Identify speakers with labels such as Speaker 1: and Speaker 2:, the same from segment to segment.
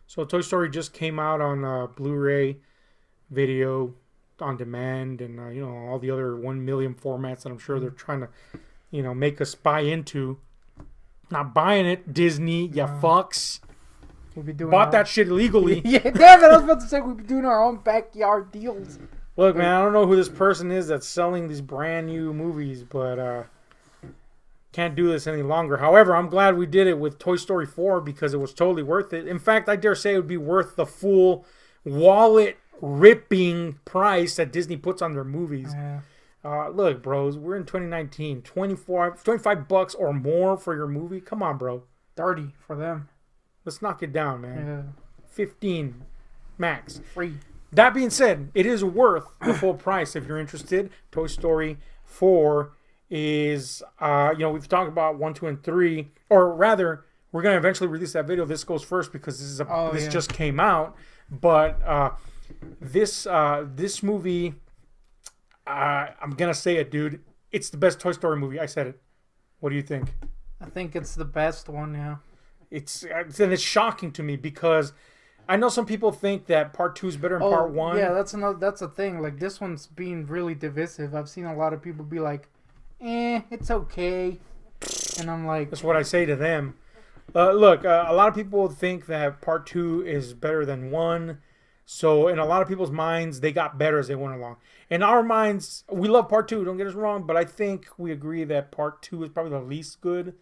Speaker 1: So Toy Story just came out on Blu-ray, video, on demand, and all the other 1 million formats that I'm sure they're trying to make us buy into. Not buying it, Disney, you fucks.
Speaker 2: We'll be doing
Speaker 1: Bought that shit illegally.
Speaker 2: Yeah, damn it! I was about to say we'll be doing our own backyard deals.
Speaker 1: Look, man, I don't know who this person is that's selling these brand new movies, but can't do this any longer. However, I'm glad we did it with Toy Story 4 because it was totally worth it. In fact, I dare say it would be worth the full wallet-ripping price that Disney puts on their movies.
Speaker 2: Yeah.
Speaker 1: Look, bros, we're in 2019. 25 bucks or more for your movie? Come on, bro.
Speaker 2: 30 for them.
Speaker 1: Let's knock it down, man.
Speaker 2: Yeah.
Speaker 1: 15 max.
Speaker 2: Free.
Speaker 1: That being said, it is worth the full price if you're interested. Toy Story 4 is, we've talked about 1, 2, and 3, or rather, we're going to eventually release that video. This goes first because this just came out. But this movie, I'm going to say it, dude. It's the best Toy Story movie. I said it. What do you think?
Speaker 2: I think it's the best one, yeah.
Speaker 1: It's shocking to me because I know some people think that part 2 is better than part 1.
Speaker 2: Yeah, that's a thing. Like, this one's being really divisive. I've seen a lot of people be like, it's okay. And I'm like...
Speaker 1: That's what I say to them. Look, a lot of people think that part 2 is better than 1. So, in a lot of people's minds, they got better as they went along. In our minds, we love part 2, don't get us wrong, but I think we agree that part 2 is probably the least good.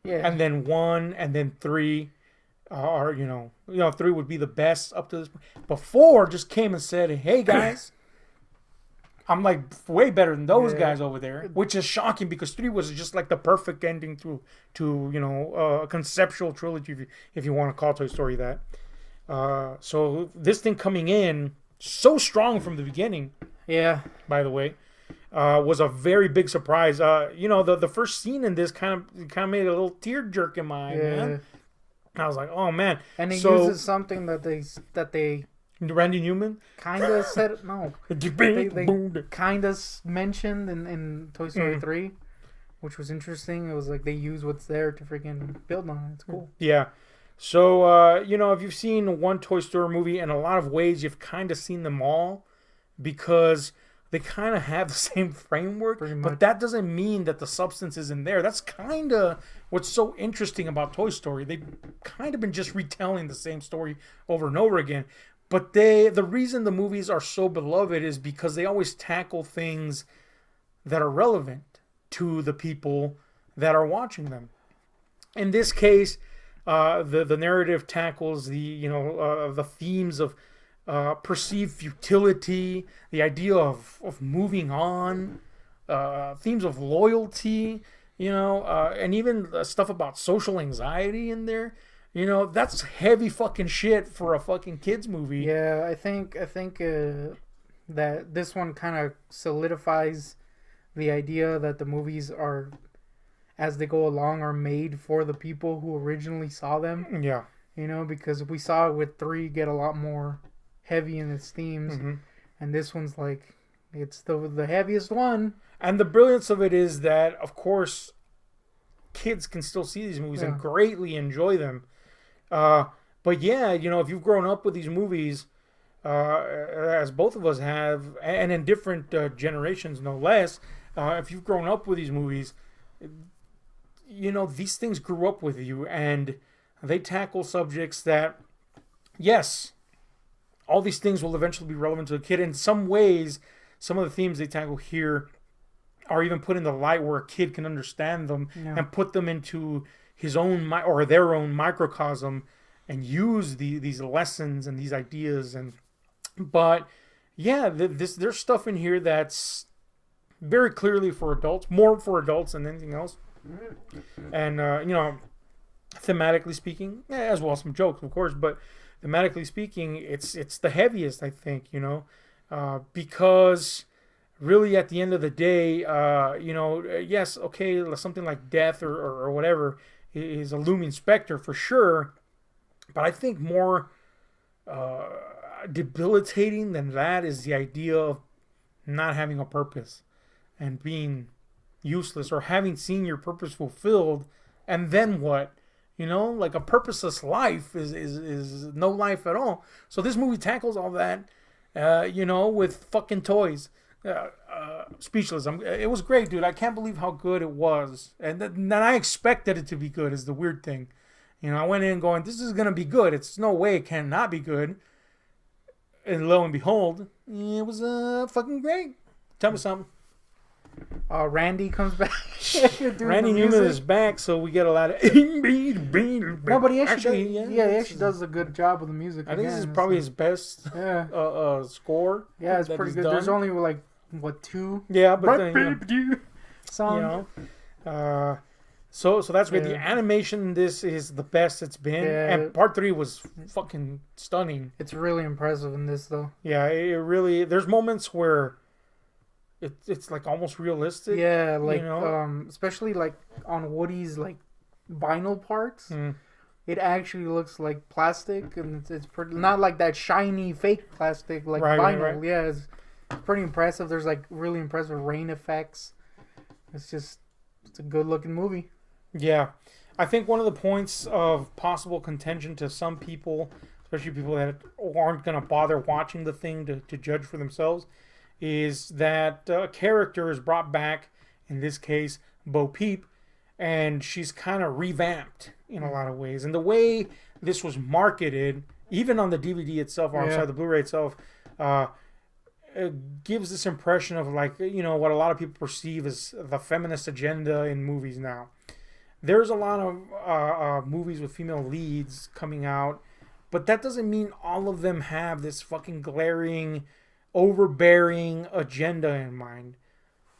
Speaker 2: Yeah.
Speaker 1: And then 1, and then 3 are, 3 would be the best up to this point. But 4 just came and said, hey, guys, I'm like way better than those guys over there, which is shocking because 3 was just like the perfect ending to a conceptual trilogy, if you want to call Toy Story that. So this thing coming in so strong from the beginning, by the way, was a very big surprise. The first scene in this kind of made a little tear jerk in my eye, man. I was like, oh man.
Speaker 2: And it uses something that they
Speaker 1: Randy Newman
Speaker 2: kind of said no. they kind of mentioned in Toy Story 3, which was interesting. It was like they use what's there to freaking build on it. It's cool.
Speaker 1: Yeah. So, if you've seen one Toy Story movie, in a lot of ways, you've kind of seen them all because they kind of have the same framework, but that doesn't mean that the substance isn't there. That's kind of what's so interesting about Toy Story. They've kind of been just retelling the same story over and over again. But the reason the movies are so beloved is because they always tackle things that are relevant to the people that are watching them. In this case, the narrative tackles the themes of perceived futility, the idea of moving on, themes of loyalty, and even stuff about social anxiety in there. That's heavy fucking shit for a fucking kids movie.
Speaker 2: Yeah, I think that this one kind of solidifies the idea that the movies are, as they go along, are made for the people who originally saw them.
Speaker 1: Yeah.
Speaker 2: Because we saw it with 3 get a lot more heavy in its themes, and this one's like, it's the heaviest one.
Speaker 1: And the brilliance of it is that, of course, kids can still see these movies and greatly enjoy them. But yeah, if you've grown up with these movies, as both of us have, and in different generations, no less, if you've grown up with these movies, these things grew up with you, and they tackle subjects that, yes, all these things will eventually be relevant to a kid. In some ways, some of the themes they tackle here are even put in the light where a kid can understand them and put them into his own or their own microcosm and use these lessons and these ideas. But yeah, there's stuff in here that's very clearly for adults, more for adults than anything else. And thematically speaking, as well as some jokes, of course, but thematically speaking, it's the heaviest, I think, because really at the end of the day, yes, okay, something like death or whatever is a looming specter for sure, but I think more debilitating than that is the idea of not having a purpose and being useless, or having seen your purpose fulfilled, and then what? Like a purposeless life is no life at all. So this movie tackles all that, with fucking toys. Speechless. It was great, dude. I can't believe how good it was, and then I expected it to be good. Is the weird thing, I went in going, this is gonna be good. It's no way it cannot be good. And lo and behold, it was fucking great. Tell me something.
Speaker 2: Randy comes back.
Speaker 1: Randy Newman is back, so we get a lot of.
Speaker 2: No, but he actually does a good job with the music.
Speaker 1: I think this is probably his best score.
Speaker 2: Yeah, it's pretty good.
Speaker 1: Done.
Speaker 2: There's only like two.
Speaker 1: Yeah, but then,
Speaker 2: songs.
Speaker 1: So that's great. The animation in this is the best it's been, and part 3 was fucking stunning.
Speaker 2: It's really impressive in this, though.
Speaker 1: Yeah, it really. There's moments where it's like almost realistic.
Speaker 2: Yeah, like especially like on Woody's like vinyl parts. It actually looks like plastic, and it's pretty, not like that shiny fake plastic like vinyl. Right. Yeah, it's pretty impressive. There's like really impressive rain effects. It's a good looking movie.
Speaker 1: Yeah, I think one of the points of possible contention to some people, especially people that aren't going to bother watching the thing to judge for themselves, is that a character is brought back, in this case, Bo Peep, and she's kind of revamped in a lot of ways. And the way this was marketed, even on the DVD itself, or the Blu-ray itself, it gives this impression of like, what a lot of people perceive as the feminist agenda in movies now. There's a lot of movies with female leads coming out, but that doesn't mean all of them have this fucking glaring, overbearing agenda in mind.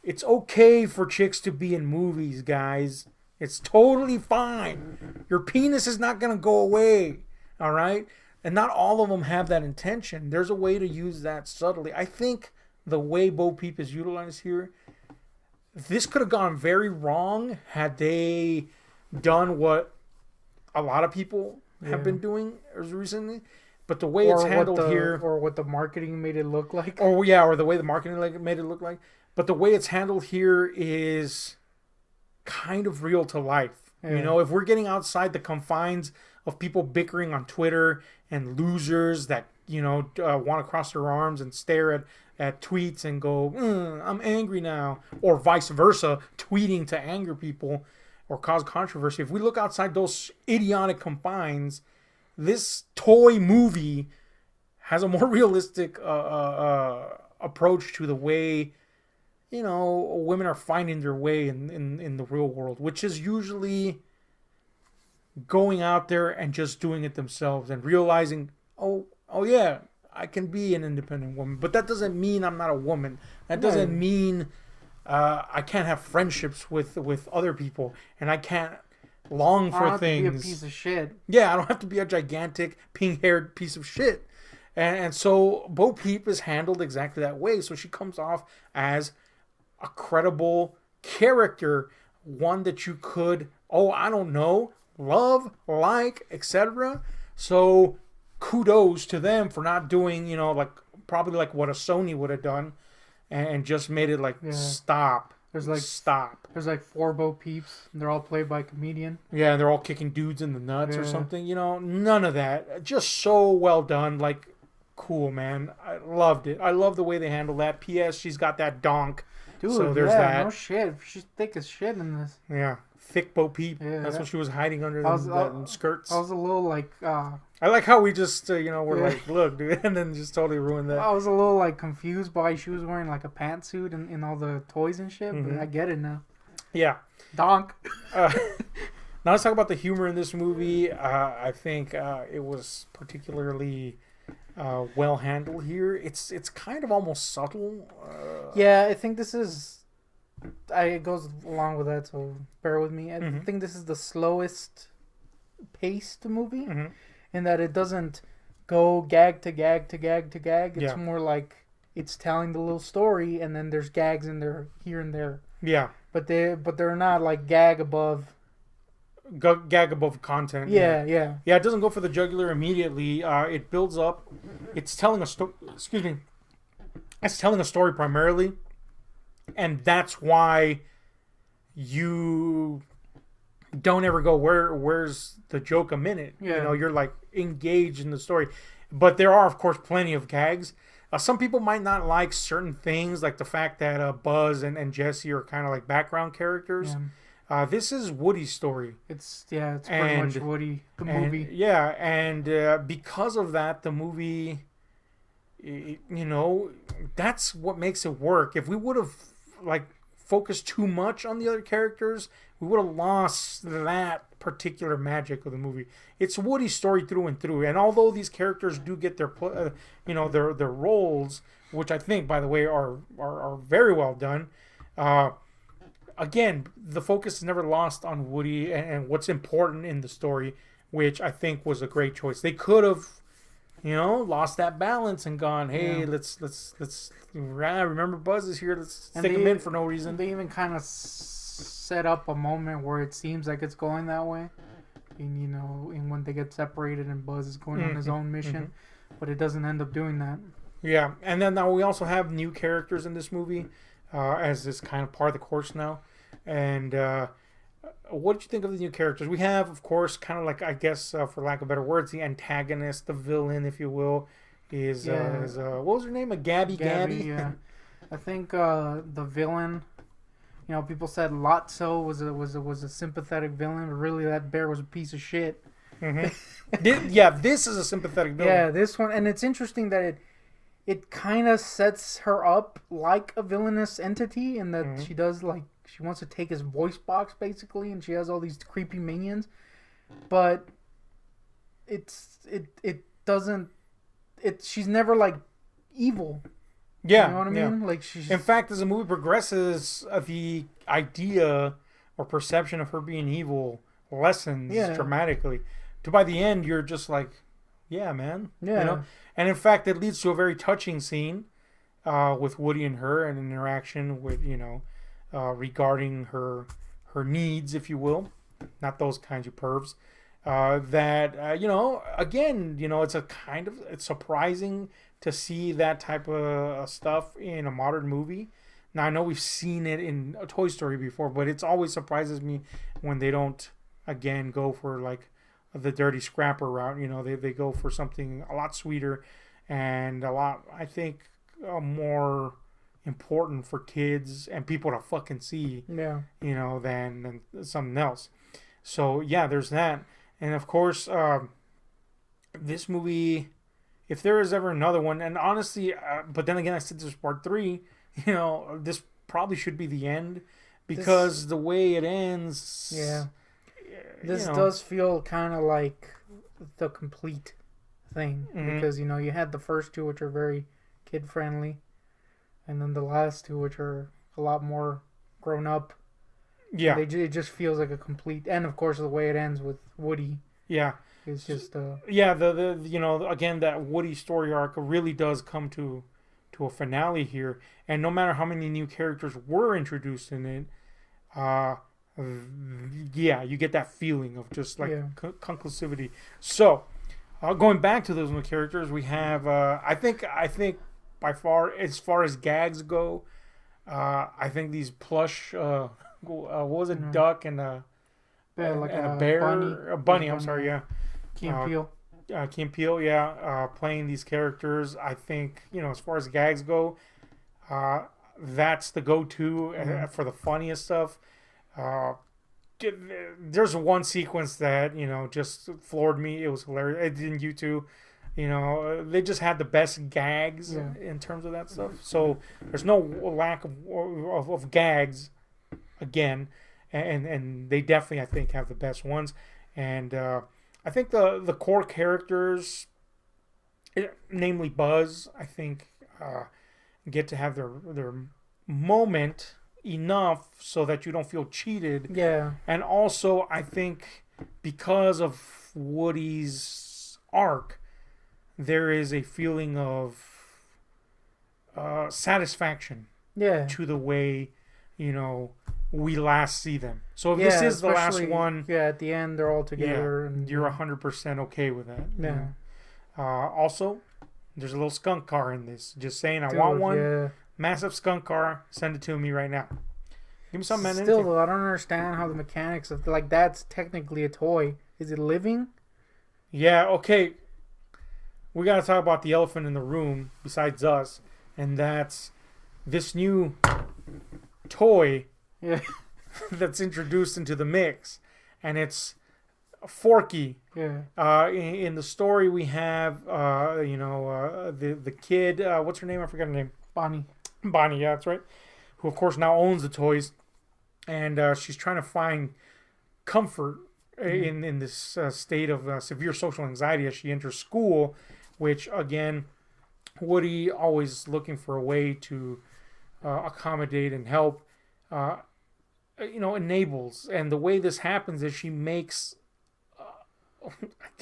Speaker 1: It's okay for chicks to be in movies, guys. It's totally fine. Your penis is not going to go away, all right? And not all of them have that intention. There's a way to use that subtly. I think the way Bo Peep is utilized here, this could have gone very wrong had they done what a lot of people have been doing recently. But the way it's handled here...
Speaker 2: Or what the marketing made it look like.
Speaker 1: Or the way the marketing made it look like. But the way it's handled here is kind of real to life. Yeah. If we're getting outside the confines of people bickering on Twitter and losers that, want to cross their arms and stare at tweets and go, I'm angry now. Or vice versa, tweeting to anger people or cause controversy. If we look outside those idiotic confines, this toy movie has a more realistic approach to the way, women are finding their way in the real world, which is usually going out there and just doing it themselves and realizing, oh yeah, I can be an independent woman. But that doesn't mean I'm not a woman. That doesn't mean I can't have friendships with other people, and I can't long for things.
Speaker 2: I don't have to be a piece of shit.
Speaker 1: Yeah, I don't have to be a gigantic pink-haired piece of shit. And so Bo Peep is handled exactly that way. So she comes off as a credible character, one that you could, love, like, etc. So kudos to them for not doing, probably like what a Sony would have done, and just made it like stop. Stop.
Speaker 2: There's like 4 Bo Peeps, and they're all played by a comedian.
Speaker 1: Yeah, and they're all kicking dudes in the nuts or something. None of that. Just so well done. Like, cool, man. I loved it. I love the way they handle that. P.S. She's got that donk.
Speaker 2: Dude, so there's that. No shit. She's thick as shit in this.
Speaker 1: Yeah. Thick Bo Peep. Yeah, that's what she was hiding under the skirts.
Speaker 2: I was a little like...
Speaker 1: I like how we just, we're like, look, dude, and then just totally ruined that.
Speaker 2: I was a little like confused by she was wearing like a pantsuit and all the toys and shit, but I get it now.
Speaker 1: Yeah.
Speaker 2: Donk.
Speaker 1: Now let's talk about the humor in this movie. I think it was particularly well handled here. It's kind of almost subtle.
Speaker 2: Yeah, I think this is... it goes along with that, so bear with me. I think this is the slowest paced movie, in that it doesn't go gag to gag to gag to gag. It's more like it's telling the little story, and then there's gags in there here and there.
Speaker 1: Yeah,
Speaker 2: but they're not like gag above
Speaker 1: content.
Speaker 2: Yeah.
Speaker 1: It doesn't go for the jugular immediately. It builds up. It's telling a story. Excuse me. It's telling a story primarily, and that's why you don't ever go, where's the joke a minute?
Speaker 2: Yeah.
Speaker 1: You know, you're like engaged in the story. But there are, of course, plenty of gags. Some people might not like certain things, like the fact that Buzz and Jesse are kind of like background characters. This is Woody's story.
Speaker 2: It's pretty much Woody, the movie.
Speaker 1: Yeah, and because of that, the movie, you know, that's what makes it work. If we would have like focused too much on the other characters, we would have lost that particular magic of the movie. It's Woody's story through and through, and although these characters do get their their roles, which I think, by the way, are very well done. Again, the focus is never lost on Woody and what's important in the story, which I think was a great choice. They could have, lost that balance and gone, hey, let's remember Buzz is here. Let's stick him in for no reason.
Speaker 2: They even kind of set up a moment where it seems like it's going that way. And when they get separated and Buzz is going on his own mission, but it doesn't end up doing that.
Speaker 1: Yeah, and then now we also have new characters in this movie, as this kind of part of the course now. And what did you think of the new characters? We have, of course, kind of like, I guess, for lack of better words, the antagonist, the villain, if you will, is what was her name? Gabby.
Speaker 2: Yeah, I think the villain. People said Lotso was a sympathetic villain, but really that bear was a piece of shit.
Speaker 1: This is a sympathetic villain.
Speaker 2: Yeah, this one, and it's interesting that it kind of sets her up like a villainous entity, in that she does she wants to take his voice box basically, and she has all these creepy minions, but she's never like evil.
Speaker 1: Yeah,
Speaker 2: you know what I mean? Like
Speaker 1: in fact, as the movie progresses, the idea or perception of her being evil lessens dramatically. To by the end, you're just like, yeah, man.
Speaker 2: Yeah.
Speaker 1: And in fact, it leads to a very touching scene with Woody and her, and an interaction with regarding her needs, if you will, not those kinds of pervs. Again, it's surprising to see that type of stuff in a modern movie. Now, I know we've seen it in a Toy Story before, but it always surprises me when they don't, again, go for like the dirty scrapper route. They go for something a lot sweeter and a lot, I think, more important for kids and people to fucking see, than something else. So, yeah, there's that. And, of course, this movie, if there is ever another one, and honestly, but then again, I said this is part 3, this probably should be the end, because the way it ends...
Speaker 2: Yeah. This does feel kind of like the complete thing, because, you had the first 2, which are very kid-friendly, and then the last 2, which are a lot more grown-up.
Speaker 1: Yeah.
Speaker 2: It just feels like a complete... And, of course, the way it ends with Woody.
Speaker 1: Yeah.
Speaker 2: It's just...
Speaker 1: again, that Woody story arc really does come to a finale here. And no matter how many new characters were introduced in it, you get that feeling of just like conclusivity. So, going back to those new characters, we have, I think by far as gags go, I think these plush, what was it, duck and a bear, bunny. I'm sorry, yeah.
Speaker 2: Key and Peele.
Speaker 1: Key and Peele, playing these characters. I think, as far as gags go, that's the go-to for the funniest stuff. There's one sequence that, just floored me. It was hilarious. It didn't you too. They just had the best gags in terms of that stuff. So there's no lack of gags, again, and they definitely, I think, have the best ones. And I think the core characters, namely Buzz, I think get to have their moment enough so that you don't feel cheated.
Speaker 2: Yeah.
Speaker 1: And also, I think because of Woody's arc, there is a feeling of satisfaction to the way, we last see them. So if this is the last one...
Speaker 2: Yeah, at the end, they're all together.
Speaker 1: And you're 100% okay with that.
Speaker 2: Yeah.
Speaker 1: Also, there's a little skunk car in this. Just saying, I want one.
Speaker 2: Yeah.
Speaker 1: Massive skunk car. Send it to me right now. Give me something, man.
Speaker 2: Still, though, I don't understand how the mechanics of like that's technically a toy. Is it living?
Speaker 1: Yeah. Okay. We gotta talk about the elephant in the room besides us, and that's this new toy
Speaker 2: Yeah.
Speaker 1: that's introduced into the mix, and it's Forky.
Speaker 2: Yeah.
Speaker 1: In the story, we have the kid. What's her name? I forgot her name.
Speaker 2: Bonnie.
Speaker 1: Bonnie. Yeah, that's right. Who of course now owns the toys, and she's trying to find comfort in this state of severe social anxiety as she enters school, which again, Woody always looking for a way to accommodate and help. Enables, and the way this happens is she makes I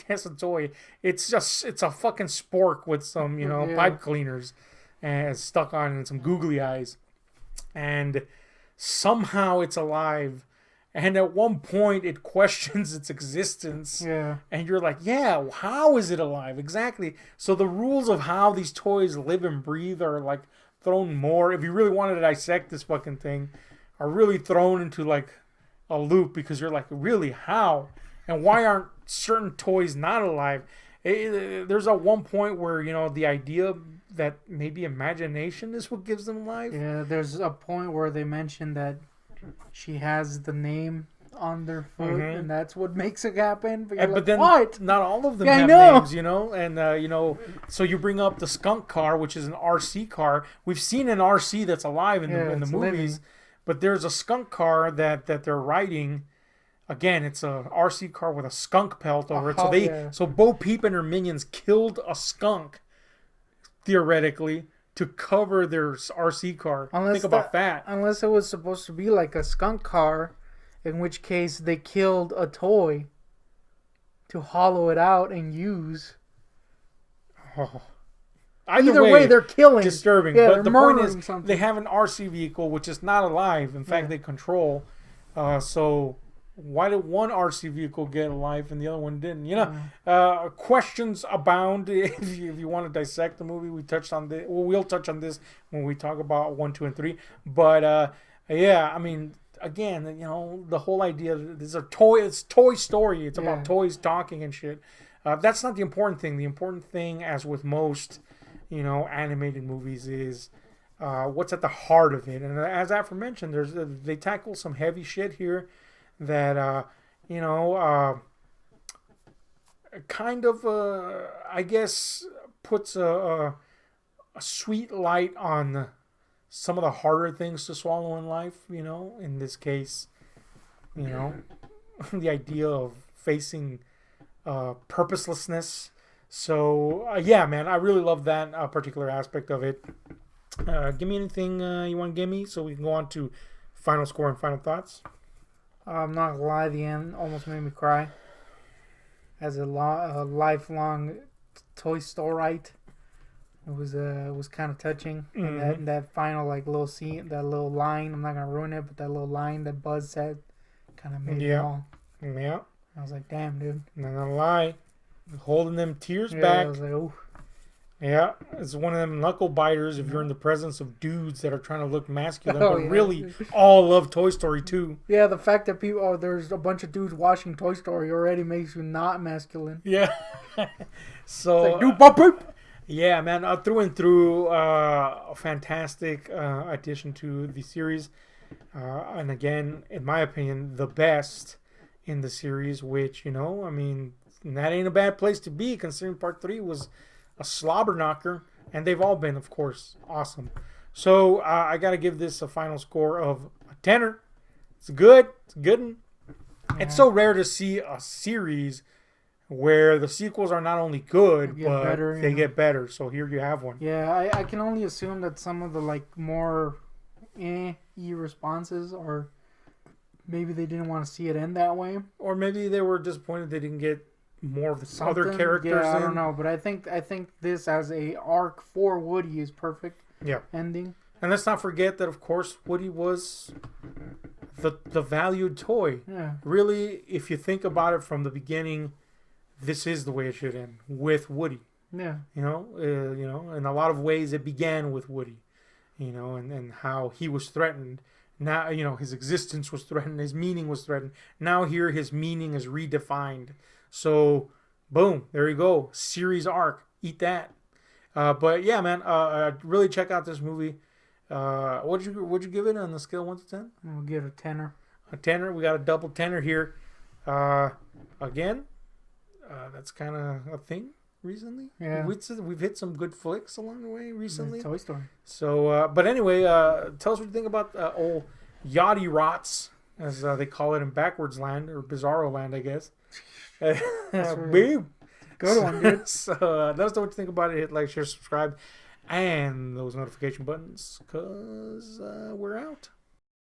Speaker 1: guess a toy. It's a fucking spork with some pipe cleaners and stuck on it and some googly eyes, and somehow it's alive. And at one point it questions its existence.
Speaker 2: Yeah.
Speaker 1: And you're like, yeah, how is it alive? Exactly. So the rules of how these toys live and breathe are like thrown more. If you really wanted to dissect this fucking thing, are really thrown into like a loop, because you're like, really, how? And why aren't certain toys not alive? There's at one point where, the idea that maybe imagination is what gives them life.
Speaker 2: Yeah, there's a point where they mention that she has the name on their foot, and that's what makes it happen. But then what?
Speaker 1: Not all of them have names, and so you bring up the skunk car, which is an RC car. We've seen an RC that's alive in the movies. Living. But there's a skunk car that they're riding. Again, it's a RC car with a skunk pelt over it. So Bo Peep and her minions killed a skunk, theoretically, to cover their RC car. Think about that.
Speaker 2: Unless it was supposed to be like a skunk car, in which case they killed a toy to hollow it out and use.
Speaker 1: Oh.
Speaker 2: Either way, they're killing.
Speaker 1: Disturbing.
Speaker 2: Yeah,
Speaker 1: but the point is,
Speaker 2: something.
Speaker 1: they have an RC vehicle which is not alive. In fact, they control. So why did one RC vehicle get alive and the other one didn't? Questions abound. If you want to dissect the movie, we'll touch on this when we talk about 1, 2, and 3. But I mean, again, the whole idea that this is a toy. It's Toy Story. It's about toys talking and shit. That's not the important thing. The important thing, as with most animated movies, is what's at the heart of it. And as aforementioned, they tackle some heavy shit here that kind of I guess puts a sweet light on some of the harder things to swallow in life. In this case, the idea of facing purposelessness. So, man, I really love that particular aspect of it. Give me anything you want to give me so we can go on to final score and final thoughts.
Speaker 2: I'm not going to lie, the end almost made me cry. As a lifelong Toy Storite, it was kind of touching.
Speaker 1: Mm-hmm.
Speaker 2: And that final little scene, that little line, I'm not going to ruin it, but that little line that Buzz said kind of made me all.
Speaker 1: Yeah.
Speaker 2: I was like, damn, dude.
Speaker 1: Not going to lie. Holding them tears back.
Speaker 2: I was like, oh.
Speaker 1: Yeah, it's one of them knuckle biters if you're in the presence of dudes that are trying to look masculine, but really all love Toy Story 2.
Speaker 2: Yeah, the fact that there's a bunch of dudes watching Toy Story already makes you not masculine.
Speaker 1: Yeah. So,
Speaker 2: dude, pop poop.
Speaker 1: Yeah, man, through and through, a fantastic addition to the series. And again, in my opinion, the best in the series, which, that ain't a bad place to be, considering part 3 was a slobber knocker, and they've all been, of course, awesome. So I got to give this a final score of a 10. It's good. It's a good one. Yeah. It's so rare to see a series where the sequels are not only good, but they get better. So here you have one.
Speaker 2: Yeah, I can only assume that some of the more responses are maybe they didn't want to see it end that way,
Speaker 1: or maybe they were disappointed they didn't get more of the other characters.
Speaker 2: Yeah, I don't know, but I think this as a arc for Woody is perfect.
Speaker 1: Yeah,
Speaker 2: ending.
Speaker 1: And let's not forget that, of course, Woody was the valued toy.
Speaker 2: Yeah.
Speaker 1: Really, if you think about it from the beginning, this is the way it should end, with Woody.
Speaker 2: Yeah.
Speaker 1: In a lot of ways it began with Woody, and how he was threatened Now, his existence was threatened, his meaning was threatened. Now here his meaning is redefined. So, boom, there you go. Series arc. Eat that. But yeah, man, really check out this movie. What'd you give it on the scale of 1 to 10?
Speaker 2: We'll give it a tenner.
Speaker 1: A tenner. We got a double tenner here. Again, that's kind of a thing recently.
Speaker 2: Yeah.
Speaker 1: We've hit some good flicks along the way recently.
Speaker 2: Toy Story.
Speaker 1: So, but anyway, tell us what you think about old Yachty Rots, as they call it in Backwards Land, or Bizarro Land, I guess. Babe.
Speaker 2: Good one, dude.
Speaker 1: So, let us know what you think about it. Hit like, share, subscribe, and those notification buttons, because we're out.